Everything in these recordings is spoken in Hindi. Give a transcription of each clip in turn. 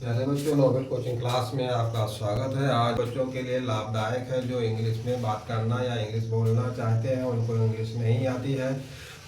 प्यारे बच्चों, नोबल कोचिंग क्लास में आपका स्वागत है। आज बच्चों के लिए लाभदायक है जो इंग्लिश में बात करना या इंग्लिश बोलना चाहते हैं, उनको इंग्लिश नहीं आती है,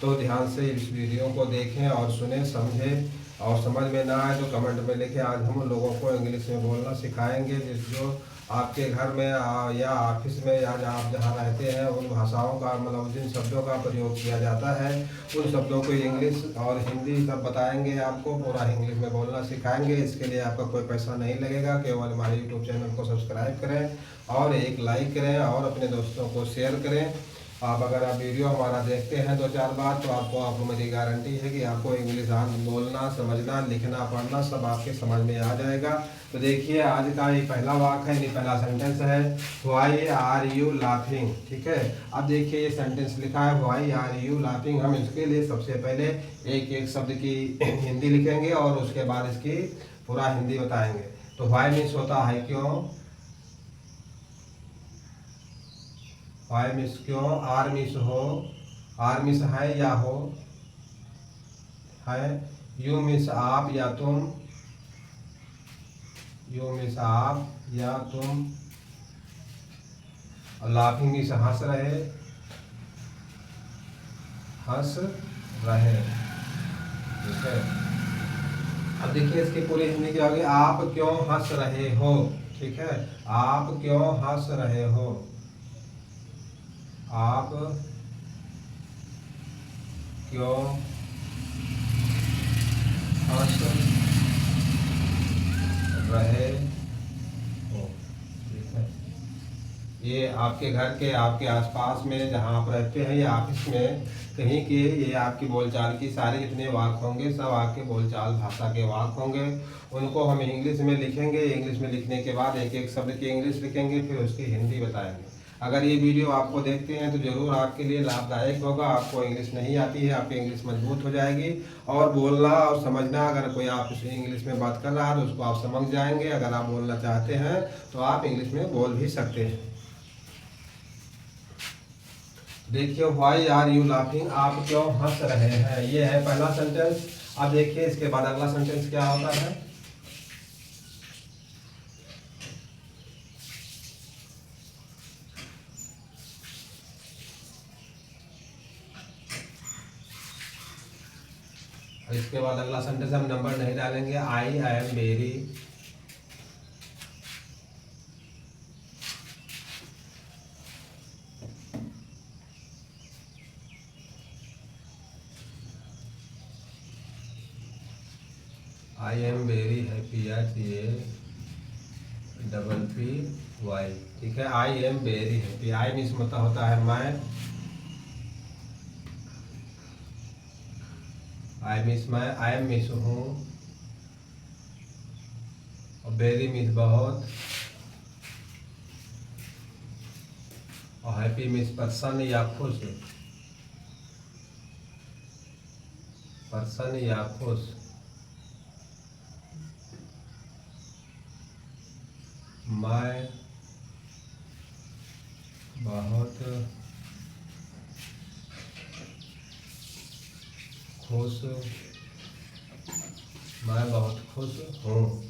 तो ध्यान से इस वीडियो को देखें और सुने, समझें। और समझ में ना आए तो कमेंट में लिखें। आज हम लोगों को इंग्लिश में बोलना सिखाएंगे जो आपके घर में या ऑफिस में या आप जहाँ रहते हैं उन भाषाओं का मतलब जिन शब्दों का प्रयोग किया जाता है उन शब्दों को इंग्लिश और हिंदी सब बताएंगे। आपको पूरा इंग्लिश में बोलना सिखाएंगे। इसके लिए आपका कोई पैसा नहीं लगेगा, केवल हमारे यूट्यूब चैनल को सब्सक्राइब करें और एक लाइक करें और अपने दोस्तों को शेयर करें। अगर आप वीडियो हमारा देखते हैं 2-4 बार तो आपको मेरी गारंटी है कि आपको इंग्लिश बोलना, समझना, लिखना, पढ़ना सब आपके समझ में आ जाएगा। तो देखिए आज का ये पहला वाक्य है, ये पहला सेंटेंस है, व्हाई आर यू लाफिंग। ठीक है, अब देखिए ये सेंटेंस लिखा है व्हाई आर यू लाफिंग। हम इसके लिए सबसे पहले एक एक शब्द की हिंदी लिखेंगे और उसके बाद इसकी पूरा हिंदी बताएंगे। तो व्हाई मीन्स होता है क्यों, वाई मिस क्यों, आर मिस हो, आर मिस है या हो है, यू मिस आप या तुम, यू मिस आप या तुम, और लाफिंग मिस हंस रहे, हंस रहे। ठीक है, अब देखिए इसकी पूरी हिंदी क्या होगी, आप क्यों हंस रहे हो। ठीक है, आप क्यों हंस रहे हो, आप क्यों हंस रहे हो। ठीक है, ये आपके घर के, आपके आसपास में जहाँ आप रहते हैं या ऑफिस में कहीं के, ये आपकी बोलचाल की सारे जितने वाक्य होंगे सब आपके बोलचाल भाषा के वाक्य होंगे। उनको हम इंग्लिश में लिखेंगे। इंग्लिश में लिखने के बाद एक एक शब्द की इंग्लिश लिखेंगे, फिर उसकी हिंदी बताएंगे। अगर ये वीडियो आपको देखते हैं तो ज़रूर आपके लिए लाभदायक होगा। आपको इंग्लिश नहीं आती है, आपकी इंग्लिश मजबूत हो जाएगी और बोलना और समझना, अगर कोई आप इंग्लिश में बात कर रहा है तो उसको आप समझ जाएंगे। अगर आप बोलना चाहते हैं तो आप इंग्लिश में बोल भी सकते हैं। देखिए व्हाई आर यू लाफिंग, आप क्यों हंस रहे हैं, ये है पहला सेंटेंस। अब देखिए इसके बाद अगला सेंटेंस क्या होता है। इसके बाद अगला सेंटेंस हम नंबर नहीं डालेंगे, I am very, I am very happy, HAPPY। ठीक है, I am very happy. I means मतलब होता है मैं, आई मीन्स मैं, आई एम मीन्स हूँ, और वेरी मीन्स बहुत, और हैप्पी मीन्स प्रसन्न या खुश, प्रसन्न या खुश। मैं बहुत खुश, मैं बहुत खुश हूँ।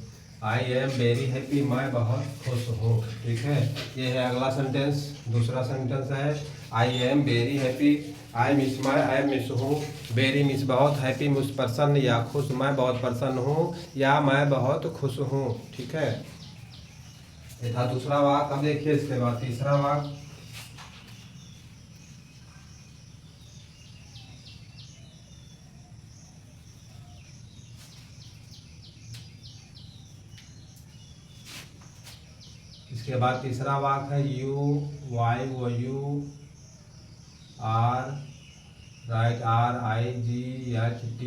आई एम वेरी हैप्पी, मैं बहुत खुश हूँ। ठीक है, ये है अगला सेंटेंस। दूसरा सेंटेंस है I am very happy, I miss मैं, आई मिस हूँ, वेरी मिस बहुत, हैप्पी मिस प्रसन्न या खुश, मैं बहुत प्रसन्न हूँ या मैं बहुत खुश हूँ। ठीक है, ये था दूसरा वाक्य। अब देखिए इसके बाद तीसरा वाक्य। इसके बाद तीसरा वाक्य है यू वाई वो यू आर राइट, RIGHT।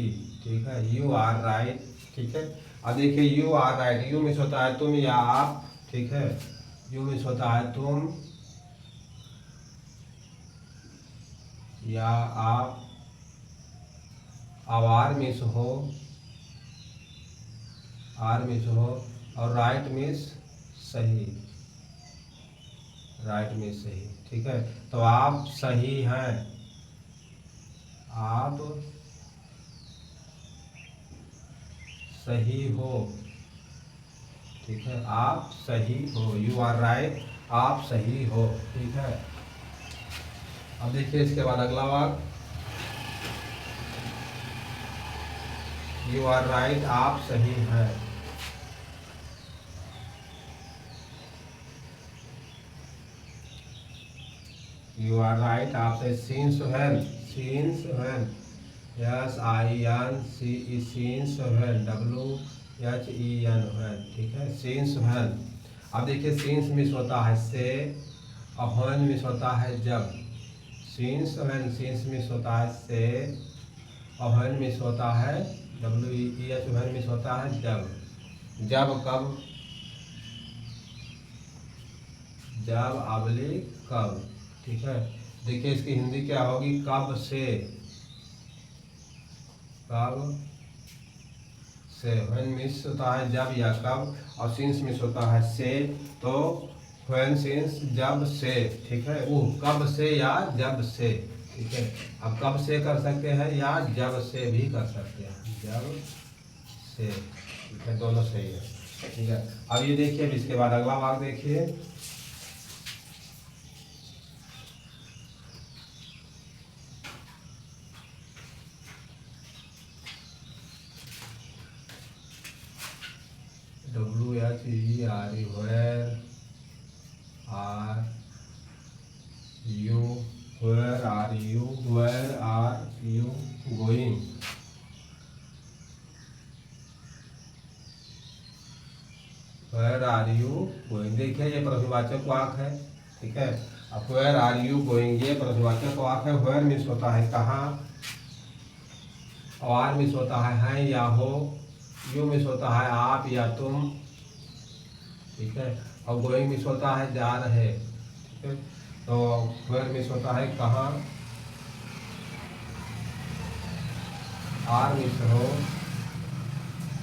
ठीक है, यू आर राइट। ठीक है, अब देखिए you are right, you means होता है तुम या आप। ठीक है, यू मीन्स होता है तुम या आप, आर मीन्स हो, आर मीन्स हो, और राइट मीन्स सही, राइट मीन्स सही। ठीक है, तो आप सही हैं, आप सही हो, ठीक है, आप सही हो, यू आर राइट, आप सही हो। ठीक है, अब देखिए इसके बाद अगला वाक्य, यू आर राइट, आप सही हैं। यू आर राइट, आप सही। Since when, since when, yes I N C E, since when, W H E N, when. ठीक है, सीन्स व्हेन। अब देखिए सीन्स मिस होता है से, और व्हेन मिस होता है जब। सीन्स व्हेन, सीन्स मिस होता है से, और व्हेन मिस होता है W E H, when means होता है जब। जब कब, जब अबली कब। ठीक है, देखिए इसकी हिंदी क्या होगी, कब से, कब से। व्हेन मिस होता है जब या कब, और सिंस मिस होता है से, तो व्हेन सिंस जब से। ठीक है, वो कब से या जब से। ठीक है, अब कब से कर सकते हैं या जब से भी कर सकते हैं, जब से। ठीक है, दोनों सही है। ठीक है, अब ये देखिए, अब इसके बाद अगला वाक्य देखिए, W H E R E, where are you, where are you, where are you going. Where are you going, देखिए ये प्रश्नवाचक वाक्य है। ठीक है, अब वेयर आर यू गोइंग ये प्रश्नवाचक वाक्य है। वेयर मिस होता है कहाँ, और आर मिस होता है या हो, यू मिस होता है आप या तुम। ठीक है, और गोइंग मिस होता है जा रहे। ठीक है, तो वेयर मिस होता है कहाँ, आर मिस हो,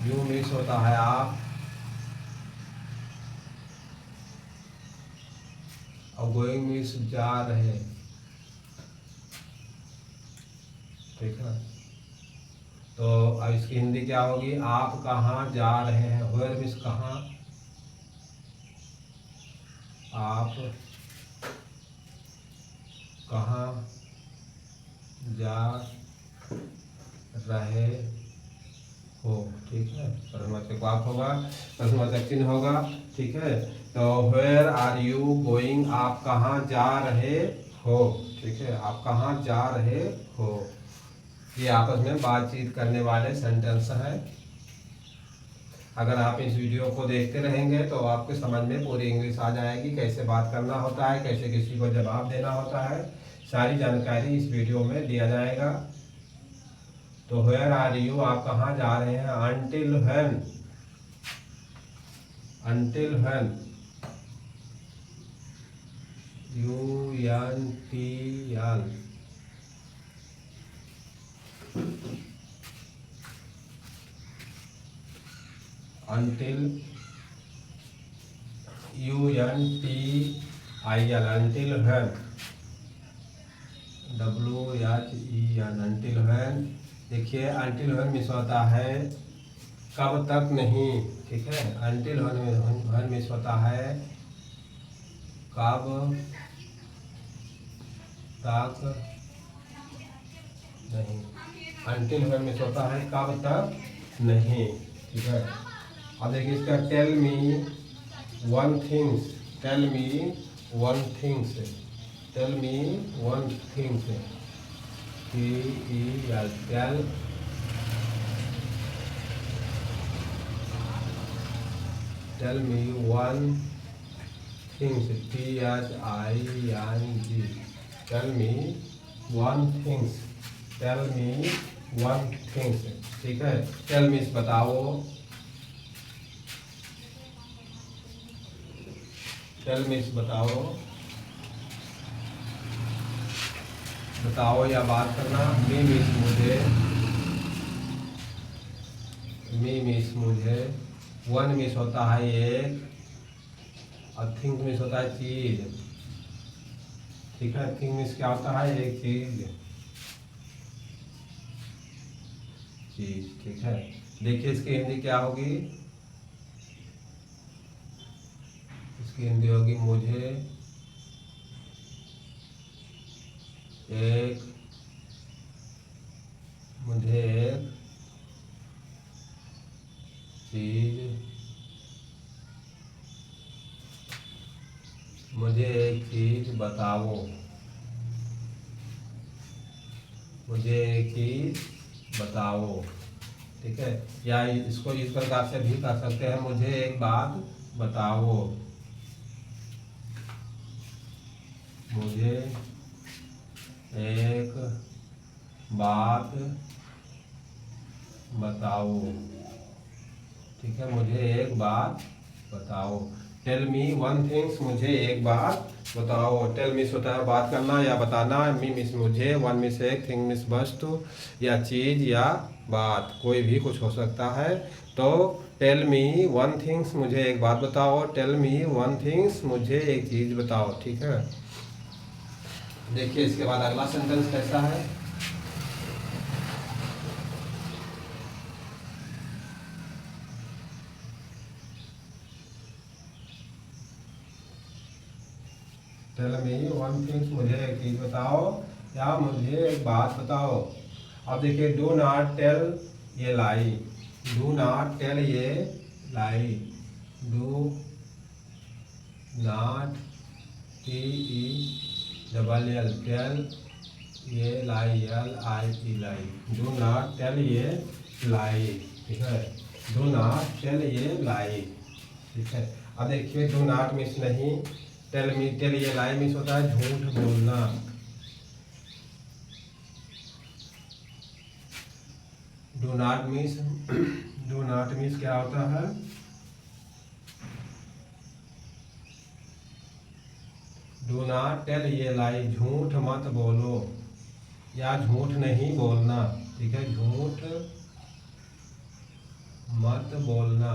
यू मिस होता है आप, और गोइंग मिस जा रहे। ठीक है, तो अब इसकी हिंदी क्या होगी, आप कहाँ जा रहे हैं। वेयर मिस कहाँ, आप कहाँ जा रहे हो। ठीक है, प्रश्नवाचक वाक्य होगा, प्रश्नवाचक चिन्ह होगा। ठीक है, तो वेयर आर यू गोइंग, आप कहाँ जा रहे हो। ठीक है, आप कहाँ जा रहे हो, ये आपस में बातचीत करने वाले सेंटेंस हैं। अगर आप इस वीडियो को देखते रहेंगे तो आपके समझ में पूरी इंग्लिश आ जाएगी, कैसे बात करना होता है, कैसे किसी को जवाब देना होता है, सारी जानकारी इस वीडियो में दिया जाएगा। तो वेयर आर यू, आप कहाँ जा रहे हैं। Until when, until when, U N T L, until, U N T I L, until when, W H E N, until when. देखिए अनटिल व्हेन मिस होता है कब तक नहीं। ठीक है, अनटिल व्हेन मिस होता है कब तक नहीं। अनटिल व्हेन मिस होता है कब तक नहीं। ठीक है, अब देखिए इसका tell me one things, tell me one things, tell me one things, T E L, tell, tell me one things, T H I N G, tell me one things, tell me one things. ठीक है, टेल मी बताओ, टेल मी बताओ, बताओ या बात करना। मी मिस मुझे, मी मिस मुझे। वन मिस होता है एक, और थिंग मिस होता है चीज। ठीक है, थिंग मिस क्या होता है, एक चीज, चीज। ठीक है, देखिए इसकी हिंदी क्या होगी, इसकी हिंदी होगी मुझे एक चीज बताओ। मुझे एक चीज बताओ। ठीक है, या इसको इस प्रकार से भी कर सकते हैं, मुझे एक बात बताओ। मुझे एक बात बताओ। ठीक है, मुझे एक बात बताओ। टेल मी वन थिंग्स, मुझे एक बात बताओ। टेल मिस होता है बात करना या बताना, मी मिस मुझे, वन मिस एक, थिंग मिस वस्तु या चीज या बात, कोई भी कुछ हो सकता है। तो टेल मी वन थिंग्स, मुझे एक बात बताओ। टेल मी वन थिंग्स, मुझे एक चीज बताओ। ठीक है, देखिए इसके बाद अगला सेंटेंस कैसा है। टेल मी वन थिंग्स, मुझे एक चीज बताओ या मुझे एक बात बताओ। अब देखिए, डू नॉट टेल ये लाई। डू नॉट टेल ये lie. Do not TELL tell ये lie, LIE lie. Do not tell ये लाई। ठीक है, डू नॉट टेल ये लाई। ठीक है, अब देखिए डू नॉट मिस नहीं, टेल ये लाई मिस होता है झूठ बोलना। डू नॉट मिस क्या होता है? डू नॉट टेल ये लाई, झूठ मत बोलो या झूठ नहीं बोलना। ठीक है, झूठ मत बोलना।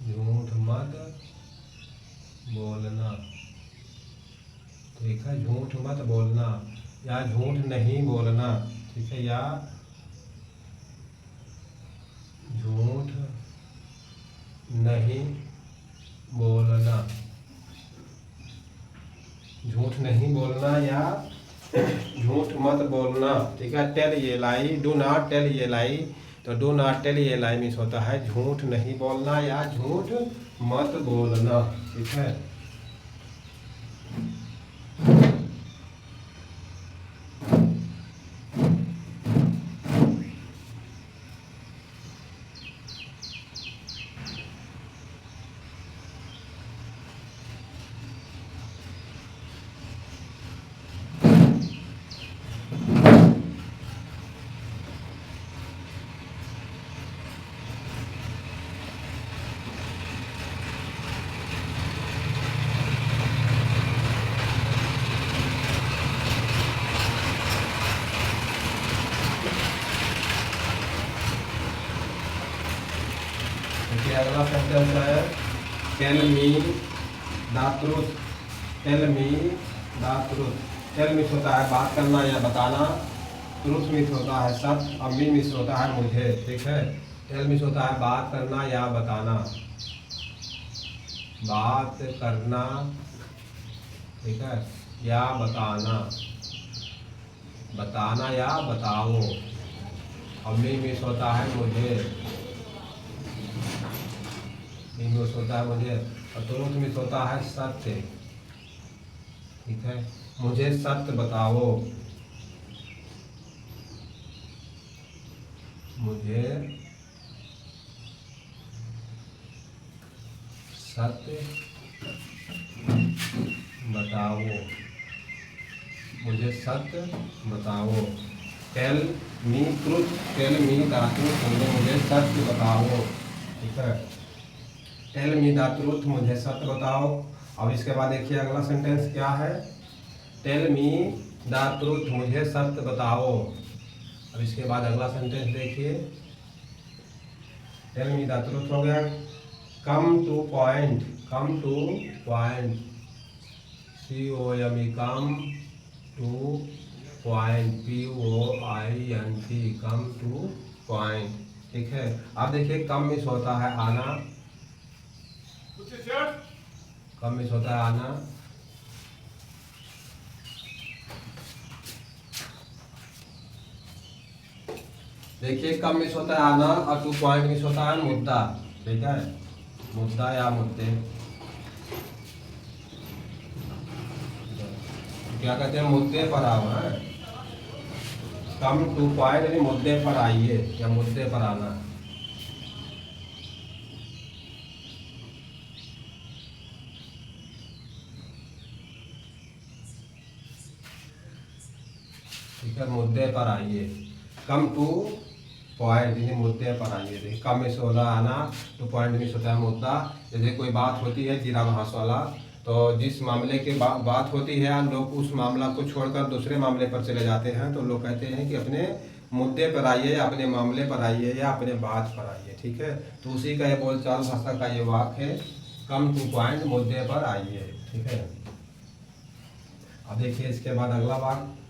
झूठ मत बोलना। ठीक है, झूठ मत बोलना या झूठ नहीं बोलना। ठीक है, या झूठ नहीं बोलना। झूठ नहीं बोलना या झूठ मत बोलना। ठीक है, टेल ये लाई, डू नॉट टेल ये लाई। तो डू नॉट टेल ये लाई मीन्स होता है झूठ नहीं बोलना या झूठ मत बोलना। ठीक है, अगला सेंटेंस है tell me the truth. Tell me the truth. Tell means होता है बात करना या बताना, ट्रूथ मिस होता है सत्य, और मी मिस होता है मुझे। ठीक है, टेल मिस होता है बात करना या बताना। बात करना, ठीक है, या बताना। बताना या बताओ। और मी मिस होता है मुझे। मिस होता है मुझे, और ट्रूथ मिस होता है सत्य। ठीक है, मुझे सत्य बताओ। मुझे सत्य बताओ। मुझे सत्य बताओ। Tell me truth. Tell me the truth, मुझे सत्य बताओ। ठीक है, टेल मी द ट्रूथ, मुझे सत्य बताओ। अब इसके बाद देखिए अगला सेंटेंस क्या है। टेल मी द ट्रूथ, मुझे सत्य बताओ। अब इसके बाद अगला सेंटेंस देखिए। टेल मी द ट्रूथ हो गया। Come two point. Come two point. COME come two point. POINT come two point. ठीक है, अब देखिए कम मिस होता है आना, कब मिस होता है आना, देखिए कब मिस होता है आना और 2 पॉइंट मिस होता है मुद्दा। ठीक है, मुद्दा या मुद्दे क्या कहते हैं, मुद्दे पर आओ है। कम 2 पॉइंट यानी मुद्दे पर आइए या मुद्दे पर आना। ठीक है, मुद्दे पर आइए, कम टू पॉइंट यानी मुद्दे पर आइए। देखिए कम मिस होना आना, 2 पॉइंट मिस होता है मुद्दा। जैसे कोई बात होती है जीरा घास वाला, तो जिस मामले की बात होती है लोग उस मामला को छोड़कर दूसरे मामले पर चले जाते हैं, तो लोग कहते हैं कि अपने मुद्दे पर आइए या अपने मामले पर आइए या अपने बात पर आइए। ठीक है, तो उसी का ये बोलचाल भाषा का ये वाक्य है, कम टू पॉइंट, मुद्दे पर आइए। ठीक है, अब देखिए इसके बाद अगला वाक्य,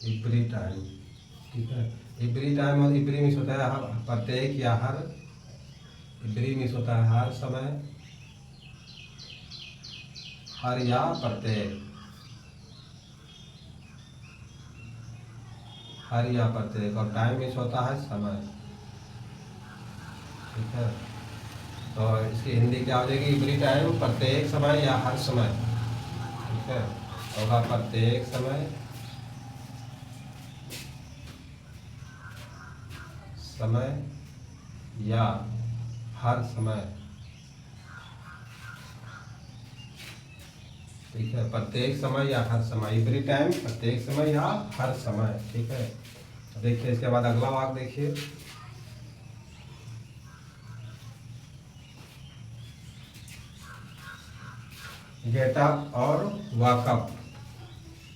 एवरी टाइम। ठीक है, एवरी टाइम और एवरी मिस होता है प्रत्येक या हर, एवरी मिस होता है हर समय, हर या प्रत्येक, हर या प्रत्येक, और टाइम मिस होता है समय। ठीक है, तो इसकी हिंदी क्या हो जाएगी, एवरी टाइम प्रत्येक समय या हर समय। ठीक है, होगा प्रत्येक समय, समय या हर समय। ठीक है, प्रत्येक समय या हर समय, एवरी टाइम प्रत्येक समय या हर समय। ठीक है, देखिए इसके बाद अगला वाक्य देखिए, गेट अप और वॉकअप।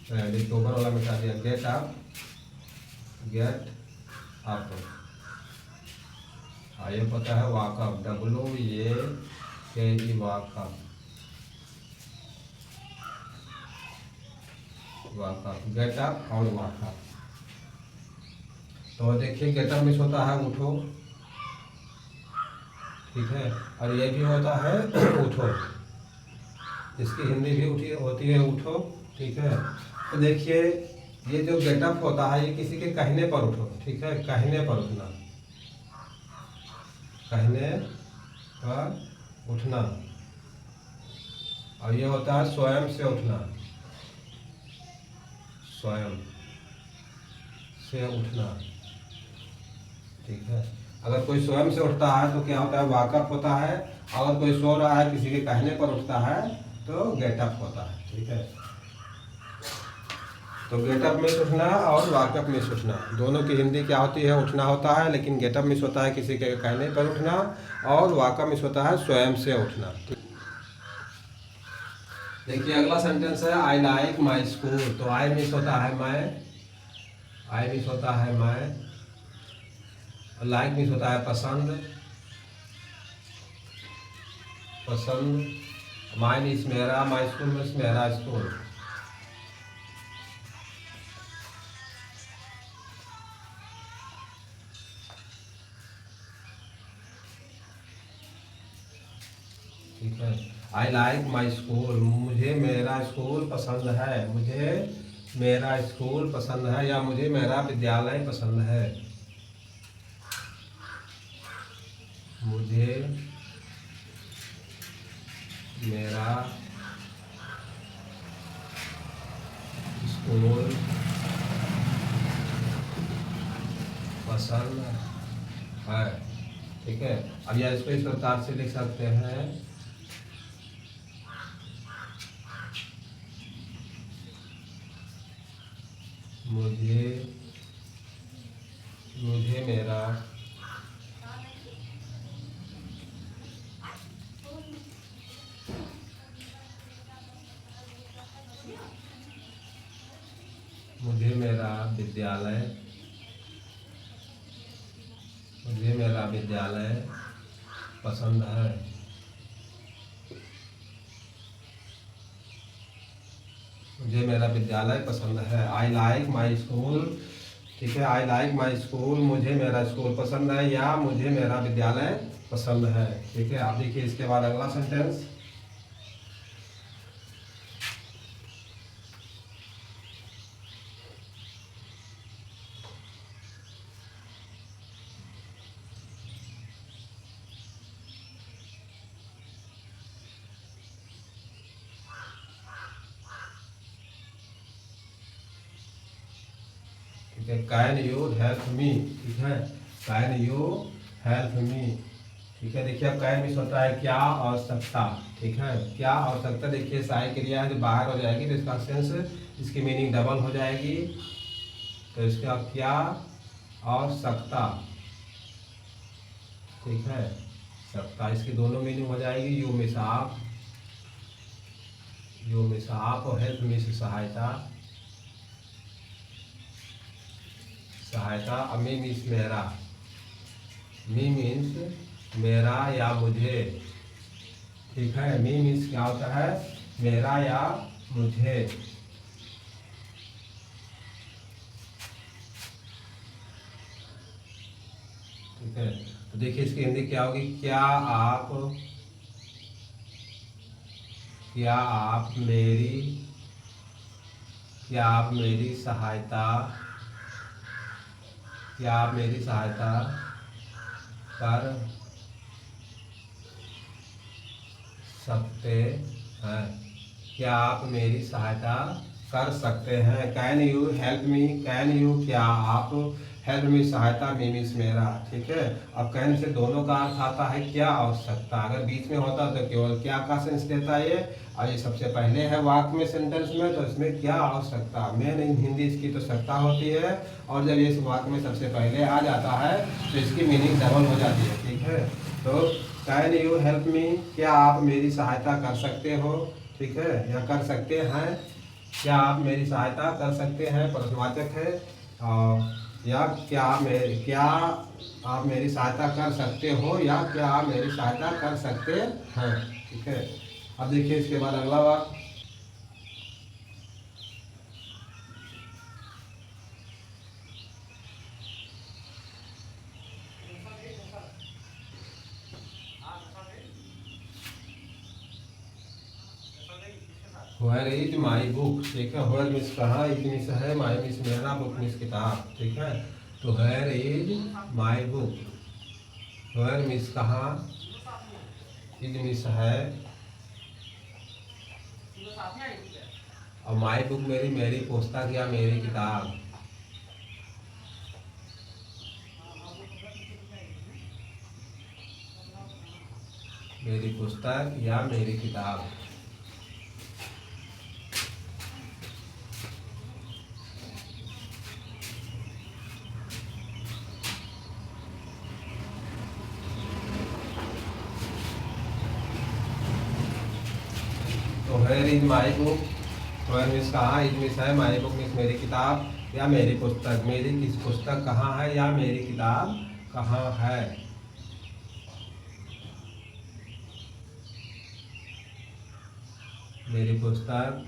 देखिए ऊपर वाला मिटा दिया, गेट अप, गेट अप, ये पता है walk up, WAKE walk up, walk up, get up और वॉकअप। तो देखिए गेटअप मिस होता है उठो। ठीक है, और ये भी होता है उठो, इसकी हिंदी भी उठी होती है उठो। ठीक है, तो देखिए ये जो गेटअप होता है ये किसी के कहने पर उठो। ठीक है, कहने पर उठना, कहने पर उठना, और ये होता है स्वयं से उठना, स्वयं से उठना। ठीक है, अगर कोई स्वयं से उठता है तो क्या होता है, वाकअप होता है। अगर कोई सो रहा है किसी के कहने पर उठता है तो गेटअप होता है। ठीक है, तो गेटअप में उठना और वाकअप में उठना, दोनों की हिंदी क्या होती है, उठना होता है, लेकिन गेटअप मिस होता है किसी के कहने पर उठना, और वाकअप मिस होता है स्वयं से उठना। देखिए अगला सेंटेंस है, आई लाइक माई स्कूल। तो आई मिस होता है मैं, आई मिस होता है मैं, लाइक मिस होता है पसंद, पसंद, माई मिस मेरा, माई स्कूल मिस मेरा स्कूल। ठीक है, आई लाइक माई स्कूल, मुझे मेरा स्कूल पसंद है, मुझे मेरा स्कूल पसंद है या मुझे मेरा विद्यालय पसंद है, मुझे मेरा स्कूल पसंद है। ठीक है, अब यह इसको इस प्रकार से लिख सकते हैं, मुझे मुझे मेरा मुझे मेरा विद्यालय मुझे मेरा विद्यालय पसंद है। मुझे मेरा विद्यालय पसंद है। I like my school. ठीक है, आई लाइक माई स्कूल, मुझे मेरा स्कूल पसंद है या मुझे मेरा विद्यालय पसंद है। ठीक है, आप देखिए इसके बाद अगला सेंटेंस। ठीक है, कैन यू हेल्प मी। ठीक है, कैन यू हेल्प मी। ठीक है, देखिए अब कैन मीन्स होता है क्या और सकता। ठीक है, क्या और सकता, देखिए सहायक क्रिया है जो बाहर हो जाएगी तो इसका सेंस, इसकी मीनिंग डबल हो जाएगी। तो इसका क्या और सकता। ठीक है, सकता, इसकी दोनों मीनिंग हो जाएगी। यू मिस आप, यू मिस आप, और हेल्प मिस सहायता, सहायता। अब मी मीन्स मेरा, मी मीन्स मेरा या मुझे। ठीक है, मी मीन्स क्या होता है, मेरा या मुझे। ठीक है, तो देखिए इसकी हिंदी क्या होगी, क्या आप मेरी सहायता, क्या आप मेरी सहायता कर सकते हैं। क्या आप मेरी सहायता कर सकते हैं। Can you help me, can you क्या आप, हेल्प मी सहायता, मी मीन्स मेरा। ठीक है, अब कैन से दोनों का अर्थ आता है क्या और सकता। अगर बीच में होता तो केवल क्या का सेंस देता है ये, और ये सबसे पहले है वाक्य में, सेंटेंस में, तो इसमें क्या और सकता। मेन हिंदी इसकी तो सकता होती है, और जब ये इस वाक्य में सबसे पहले आ जाता है तो इसकी मीनिंग डबल हो जाती है। ठीक है, तो कैन यू हेल्प मी, क्या आप मेरी सहायता कर सकते हो। ठीक है, या कर सकते हैं, क्या आप मेरी सहायता कर सकते हैं, प्रश्नवाचक है। और या क्या आप मेरी सहायता कर सकते हो, या क्या आप मेरी सहायता कर सकते हैं। ठीक है, अब देखिए इसके बाद अगला वाक्य। Where is my book. ठीक है, वेयर मीन्स कहाँ, इज मीन्स है, माई मीन्स मेरा, बुक मीन्स किताब। ठीक है, तो where is my book, where means कहाँ, इज मीन्स है, और माई बुक मेरी पुस्तक या मेरी किताब। मेरी पुस्तक या मेरी किताब। तो where is my book, where means कहाँ, इज मीन्स है, माई बुक मीन्स मेरी किताब या मेरी पुस्तक। मेरी किस पुस्तक कहाँ है या मेरी किताब कहाँ है। मेरी पुस्तक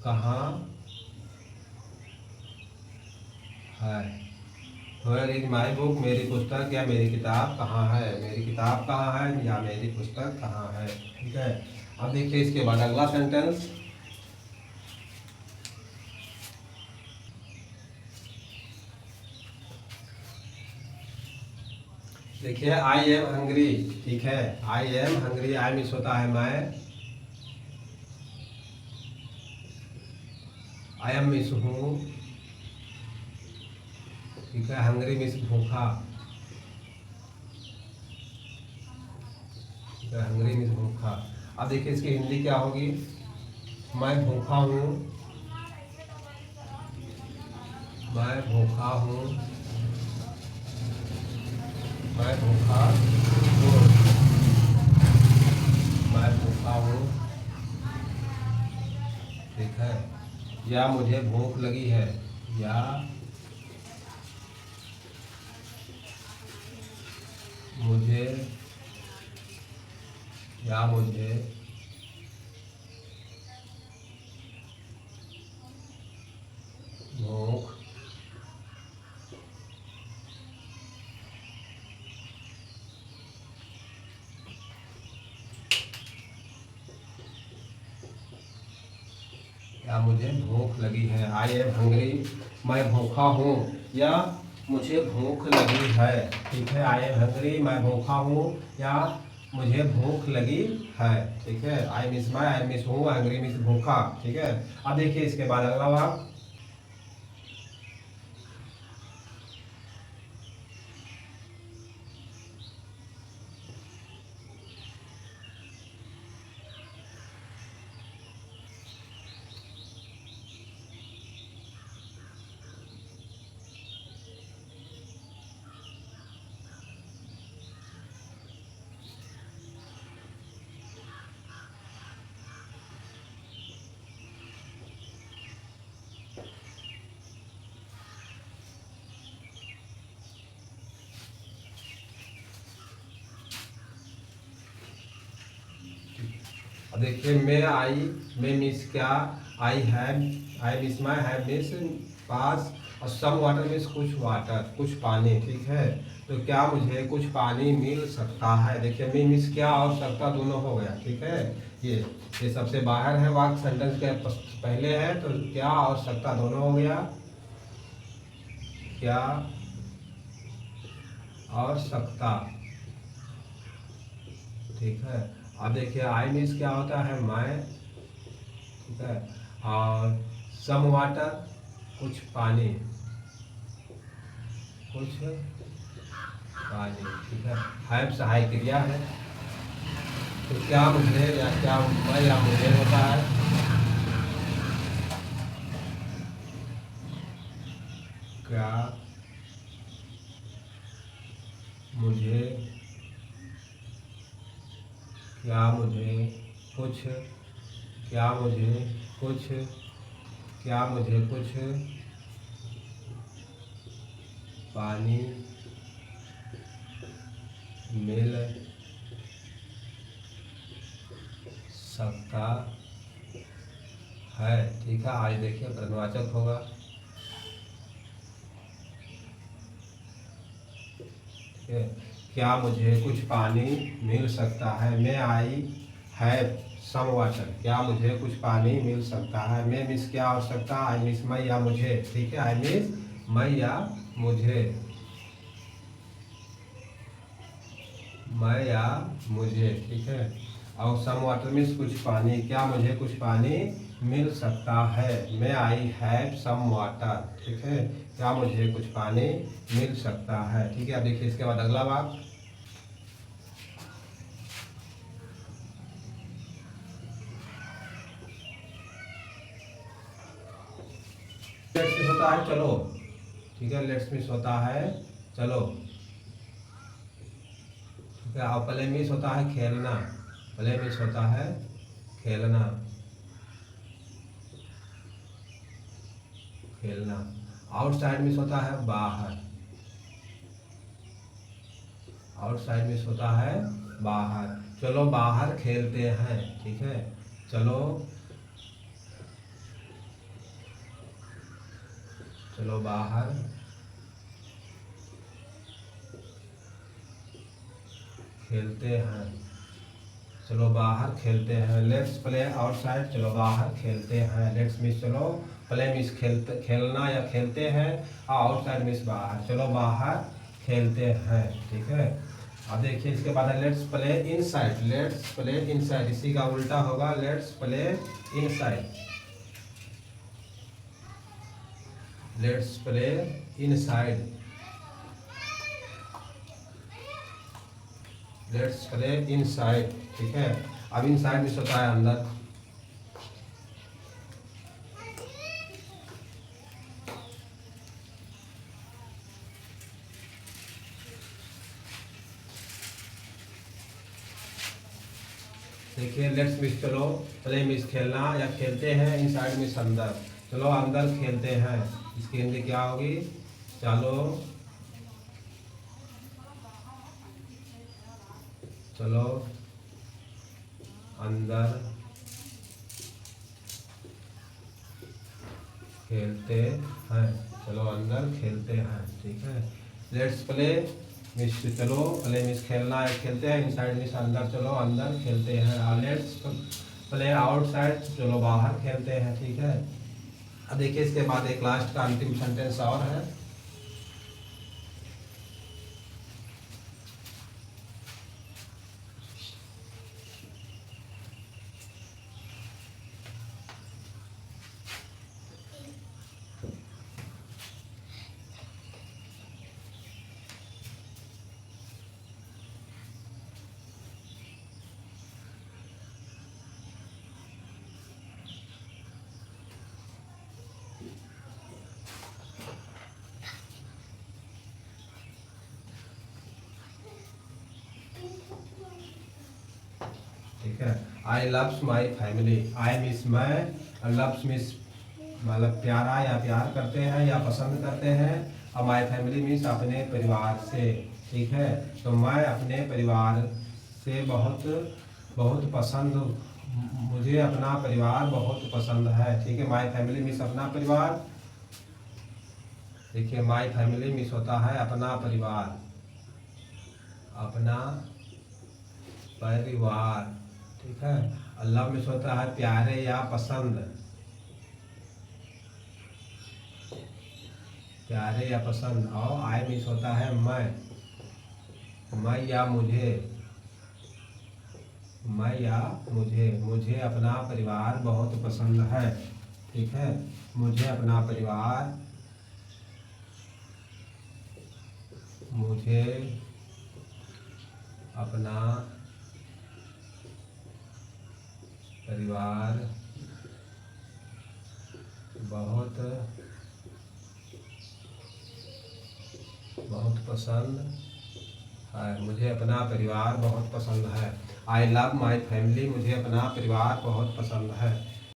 कहाँ है। वेयर इज माई बुक, मेरी पुस्तक या मेरी किताब कहाँ है। मेरी किताब कहाँ है या मेरी पुस्तक कहाँ है। ठीक है, अब देखिए इसके बाद अगला सेंटेंस। देखिए आई एम हंग्री। ठीक है, I am hungry, I means होता है मैं, आई एम मीन्स हूँ। ठीक है, हंग्री मीन्स भूखा। ठीक है, हंग्री मीन्स भूखा। अब देखिए इसकी हिंदी क्या होगी, मैं भूखा हूँ, मैं भूखा हूँ, मैं भूखा हूँ, मैं भूखा हूँ। ठीक है, या मुझे भूख लगी है, या या मुझे भूख लगी है। आई एम हंग्री, मैं भूखा हूँ या मुझे भूख लगी है। ठीक है, आई एम हंग्री, मैं भूखा हूँ या मुझे भूख लगी है। ठीक है, आई मिस माई, आई मिस हूँ, हंग्री मिस भूखा। ठीक है, अब देखिए इसके बाद अगला वाक्य। अब देखिए मैं मिस क्या, I miss my, have miss pass, और सम वाटर मिस कुछ वाटर, कुछ पानी। ठीक है, तो क्या मुझे कुछ पानी मिल सकता है। देखिए मैं मिस क्या और सकता दोनों हो गया। ठीक है, ये सबसे बाहर है वाक्य, सेंटेंस के पहले है, तो क्या और सकता दोनों हो गया। क्या और सकता। ठीक है, अब देखिए आई मिस क्या होता है, मैं। ठीक है, और सम वाटर कुछ पानी, कुछ पानी। ठीक है, हैव सहायक क्रिया है, तो क्या मुझे या क्या मैं या मुझे होता है। क्या मुझे, क्या मुझे कुछ, क्या मुझे कुछ, क्या मुझे कुछ पानी मिल सकता है। ठीक है, आज देखिए प्रश्नवाचक होगा। ठीक है, क्या मुझे कुछ पानी मिल सकता है। मैं आई हैव सम वाटर, क्या मुझे कुछ पानी मिल सकता है। मैं मिस क्या हो सकता, आई मिस मैं या मुझे। ठीक है, आई मिस मैं या मुझे, मैं या मुझे। ठीक है, और सम वाटर मीन्स कुछ पानी, क्या मुझे कुछ पानी मिल सकता है। मैं आई हैव सम वाटर। ठीक है, क्या मुझे कुछ पानी मिल सकता है। ठीक है, अब देखिए इसके बाद अगला वाक्य। लेट्स मिस होता है चलो। ठीक है, लेट्स मिस होता है चलो। ठीक है, और प्ले मिस होता है खेलना, प्ले मिस होता है खेलना, खेलना। आउटसाइड मिस होता है बाहर, आउटसाइड मिस होता है बाहर। चलो बाहर खेलते हैं। ठीक है, चलो, चलो बाहर खेलते हैं, चलो बाहर खेलते हैं। लेट्स प्ले आउटसाइड, चलो बाहर खेलते हैं। लेट्स मिस चलो, प्ले मिस खेलते खेलना या खेलते हैं, और आउटसाइड मिस बाहर, चलो बाहर खेलते हैं। ठीक है, अब देखिए इसके बाद है let's play inside, let's play inside, इसी का उल्टा होगा let's play inside, let's play inside, let's play inside. ठीक है, अब इनसाइड मिस होता है अंदर, देखिए लेट्स मिस चलो, प्ले मिस खेलना या खेलते हैं, इनसाइड मिस अंदर, चलो अंदर खेलते हैं। इसकी हिंदी क्या होगी, चलो, चलो अंदर खेलते हैं, चलो अंदर खेलते हैं। ठीक है, लेट्स प्ले मिस चलो, प्ले मिस खेलना या खेलते हैं, इनसाइड मिस अंदर, चलो अंदर खेलते हैं। और प्ले आउटसाइड, चलो बाहर खेलते हैं, ठीक है। अब देखिए इसके बाद एक लास्ट का अंतिम सेंटेंस और है। ठीक है, I loves my family. I miss, मैं, लव्स मिस मतलब प्यारा या प्यार करते हैं या पसंद करते हैं, और माई फैमिली मीन्स अपने परिवार से, ठीक है। तो मैं अपने परिवार से बहुत बहुत पसंद, मुझे अपना परिवार बहुत पसंद है, ठीक है। माई फैमिली मीन्स अपना परिवार। देखिए माई फैमिली मीन्स होता है अपना परिवार, अपना परिवार, ठीक है। लव मीन्स होता है प्यारे या पसंद, प्यारे या पसंद। और आई मीन्स होता है मैं या मुझे, मैं या मुझे, मुझे अपना परिवार बहुत पसंद है, ठीक है। मुझे अपना परिवार, मुझे अपना परिवार बहुत बहुत पसंद है, मुझे अपना परिवार बहुत पसंद है। आई लव माई फैमिली, मुझे अपना परिवार बहुत पसंद है।